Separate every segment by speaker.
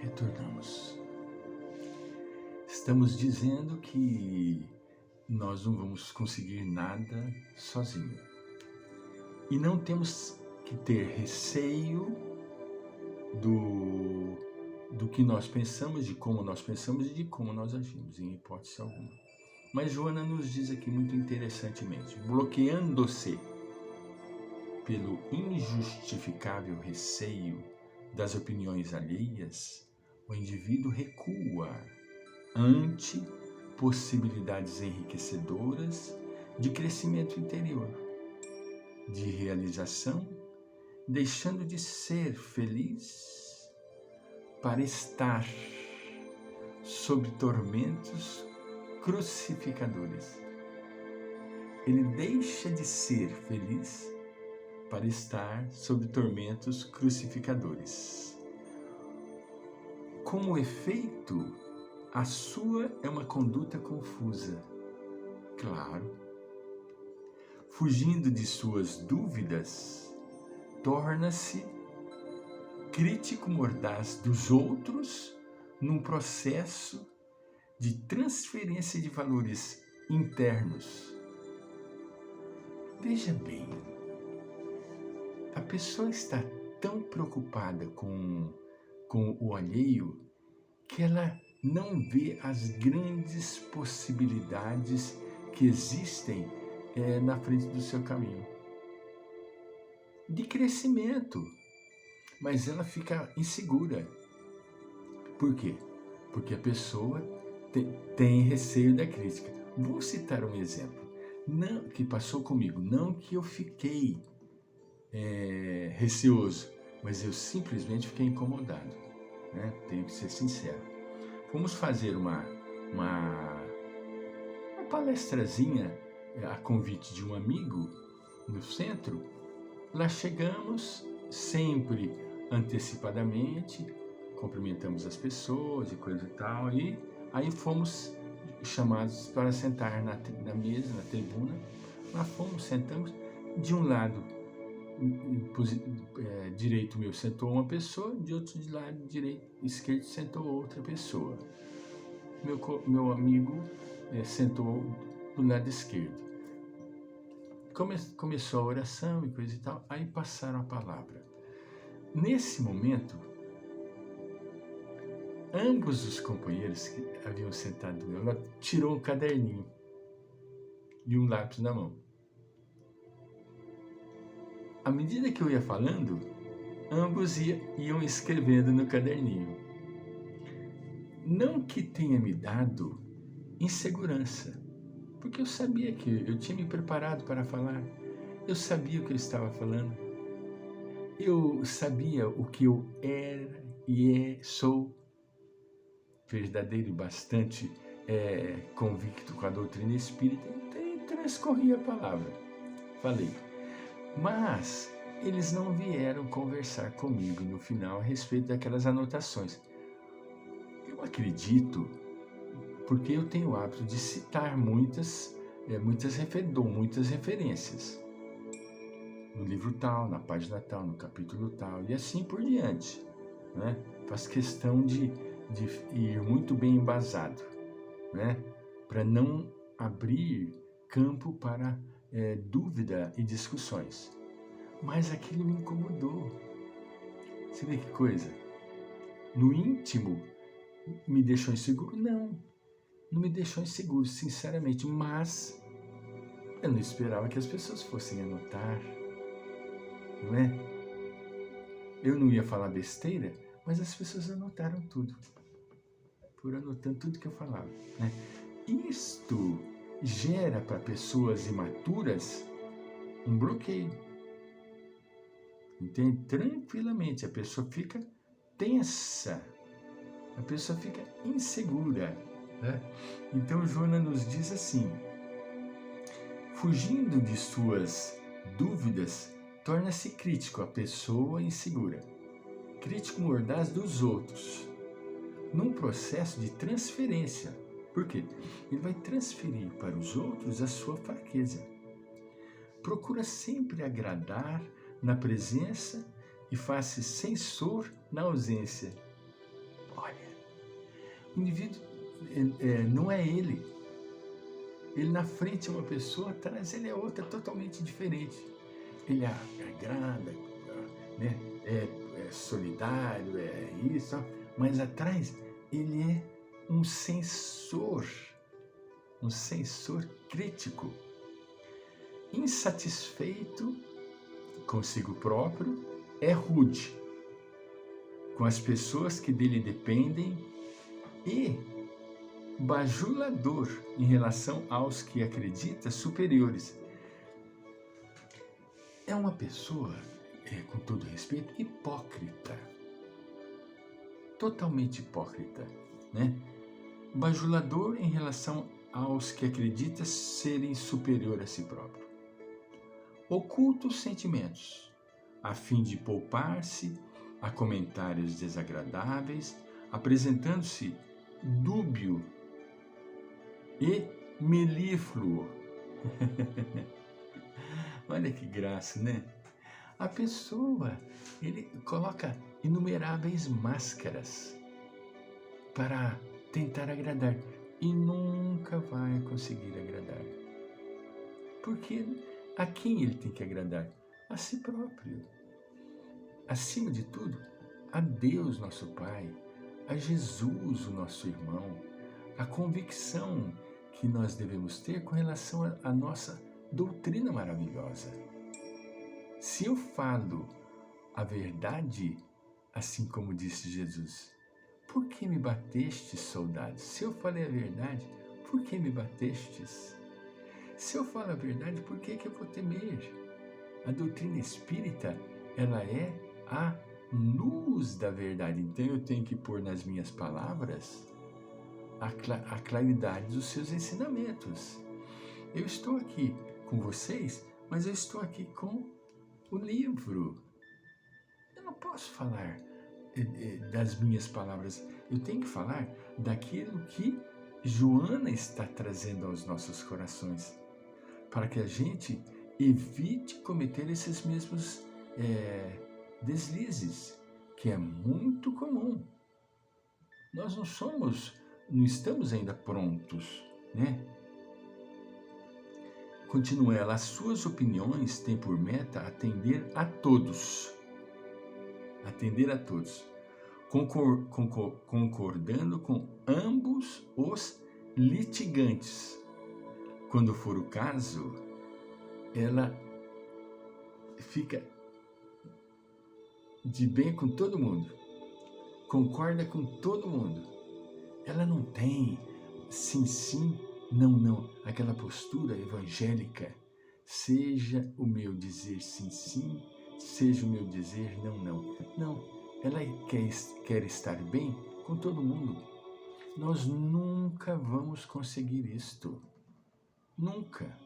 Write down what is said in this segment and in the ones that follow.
Speaker 1: Retornamos. Estamos dizendo que nós não vamos conseguir nada sozinho. E não temos que ter receio do que nós pensamos, de como nós pensamos e de como nós agimos, em hipótese alguma. Mas Joana nos diz aqui muito interessantemente: bloqueando-se pelo injustificável receio das opiniões alheias, o indivíduo recua ante possibilidades enriquecedoras de crescimento interior, de realização, deixando de ser feliz para estar sob tormentos crucificadores. Ele deixa de ser feliz para estar sob tormentos crucificadores. Como efeito, a sua é uma conduta confusa. Claro. Fugindo de suas dúvidas, torna-se crítico mordaz dos outros num processo de transferência de valores internos. Veja bem, a pessoa está tão preocupada com o alheio que ela não vê as grandes possibilidades que existem na frente do seu caminho de crescimento, mas ela fica insegura. Por quê? Porque a pessoa tem receio da crítica. Vou citar um exemplo que passou comigo, não que eu fiquei receoso, mas eu simplesmente fiquei incomodado, né? Tenho que ser sincero. Fomos fazer uma palestrazinha a convite de um amigo no centro. Lá chegamos sempre antecipadamente, cumprimentamos as pessoas e coisa e tal, e aí fomos chamados para sentar na mesa, na tribuna. Lá fomos, sentamos. De um lado direito meu sentou uma pessoa, de outro de lado esquerdo sentou outra pessoa. Meu amigo sentou do lado esquerdo. Começou a oração e coisa e tal, aí passaram a palavra. Nesse momento, ambos os companheiros que haviam sentado do meu lado tirou um caderninho e um lápis na mão. À medida que eu ia falando, ambos iam escrevendo no caderninho. Não que tenha me dado insegurança, porque eu sabia que eu tinha me preparado para falar, eu sabia o que eu estava falando, eu sabia o que eu era e sou, verdadeiro e bastante convicto com a doutrina espírita, então transcorri a palavra, falei. Mas eles não vieram conversar comigo no final a respeito daquelas anotações. Eu acredito, porque eu tenho o hábito de citar muitas referências. No livro tal, na página tal, no capítulo tal, e assim por diante. Né? Faz questão de ir muito bem embasado, né? Para não abrir campo para dúvida e discussões. Mas aquilo me incomodou. Você vê que coisa? No íntimo, me deixou inseguro? Não me deixou inseguro, sinceramente, mas eu não esperava que as pessoas fossem anotar, não é? Eu não ia falar besteira, mas as pessoas anotaram tudo, foram anotando tudo que eu falava, né? Isto gera para pessoas imaturas um bloqueio, entende? Tranquilamente, a pessoa fica tensa, a pessoa fica insegura, né? Então Joana nos diz assim: fugindo de suas dúvidas, torna-se crítico a pessoa insegura, crítico mordaz dos outros, num processo de transferência. Por quê? Ele vai transferir para os outros a sua fraqueza. Procura sempre agradar na presença e faz-se censor na ausência. O indivíduo não é ele. Ele na frente é uma pessoa, atrás ele é outra, totalmente diferente. Ele agrada, né? É solidário, é isso, mas atrás ele é um sensor crítico, insatisfeito consigo próprio, é rude com as pessoas que dele dependem e bajulador em relação aos que acredita superiores. É uma pessoa, com todo respeito, hipócrita. Totalmente hipócrita, né? Bajulador em relação aos que acredita serem superior a si próprio. Oculta os sentimentos, a fim de poupar-se a comentários desagradáveis, apresentando-se dúbio e melífluo. Olha que graça, né? A pessoa, ele coloca inumeráveis máscaras para tentar agradar e nunca vai conseguir agradar. Porque a quem ele tem que agradar? A si próprio. Acima de tudo, a Deus, nosso Pai, a Jesus, o nosso irmão, a convicção que nós devemos ter com relação à nossa doutrina maravilhosa. Se eu falo a verdade, assim como disse Jesus, por que me batestes, soldados? Se eu falei a verdade, por que me batestes? Se eu falo a verdade, por que eu vou temer? A doutrina espírita, ela é a luz da verdade. Então eu tenho que pôr nas minhas palavras a claridade dos seus ensinamentos. Eu estou aqui com vocês, mas eu estou aqui com o livro. Eu não posso falar das minhas palavras. Eu tenho que falar daquilo que Joana está trazendo aos nossos corações, para que a gente evite cometer esses mesmos deslizes, que é muito comum. Nós não estamos ainda prontos, né? Continua ela, as suas opiniões têm por meta atender a todos, concordando com ambos os litigantes. Quando for o caso, ela fica de bem com todo mundo, concorda com todo mundo. Ela não tem sim, não, aquela postura evangélica. Seja o meu dizer sim, seja o meu dizer não. Não, ela quer estar bem com todo mundo. Nós nunca vamos conseguir isto. Nunca.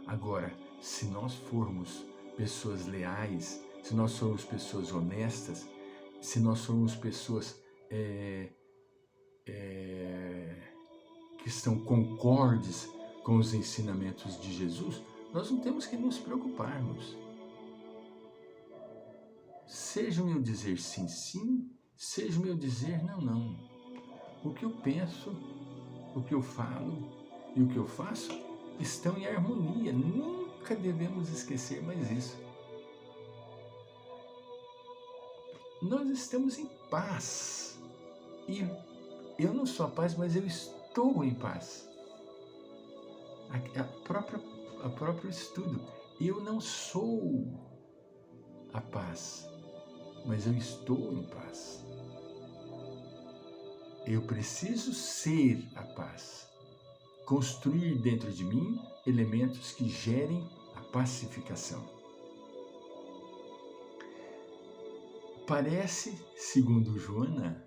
Speaker 1: Agora, se nós formos pessoas leais, se nós formos pessoas honestas, se nós formos pessoas que estão concordes com os ensinamentos de Jesus, nós não temos que nos preocuparmos. Seja o meu dizer sim, seja o meu dizer não. O que eu penso, o que eu falo e o que eu faço estão em harmonia. Nunca devemos esquecer mais isso. Nós estamos em paz. E eu não sou a paz, mas eu estou em paz. A próprio estudo. Eu não sou a paz, mas eu estou em paz. Eu preciso ser a paz. Construir dentro de mim elementos que gerem a pacificação. Parece, segundo Joana,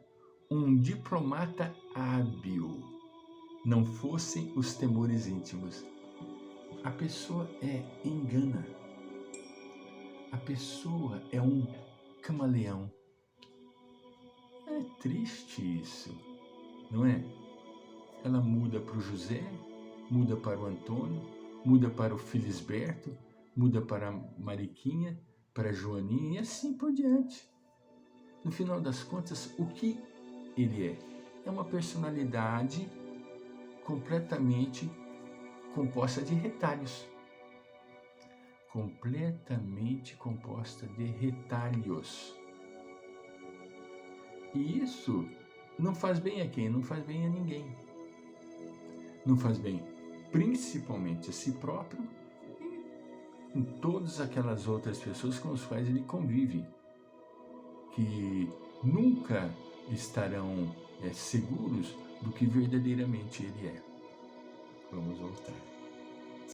Speaker 1: um diplomata hábil, não fossem os temores íntimos. A pessoa engana. A pessoa é um camaleão. É triste isso, não é? Ela muda para o José, muda para o Antônio, muda para o Felisberto, muda para a Mariquinha, para a Joaninha e assim por diante. No final das contas, o que ele é? é uma personalidade completamente composta de retalhos. Completamente composta de retalhos. E isso não faz bem a quem? Não faz bem a ninguém. Não faz bem principalmente a si próprio e em todas aquelas outras pessoas com as quais ele convive, que nunca estarão seguros do que verdadeiramente ele é. Vamos voltar.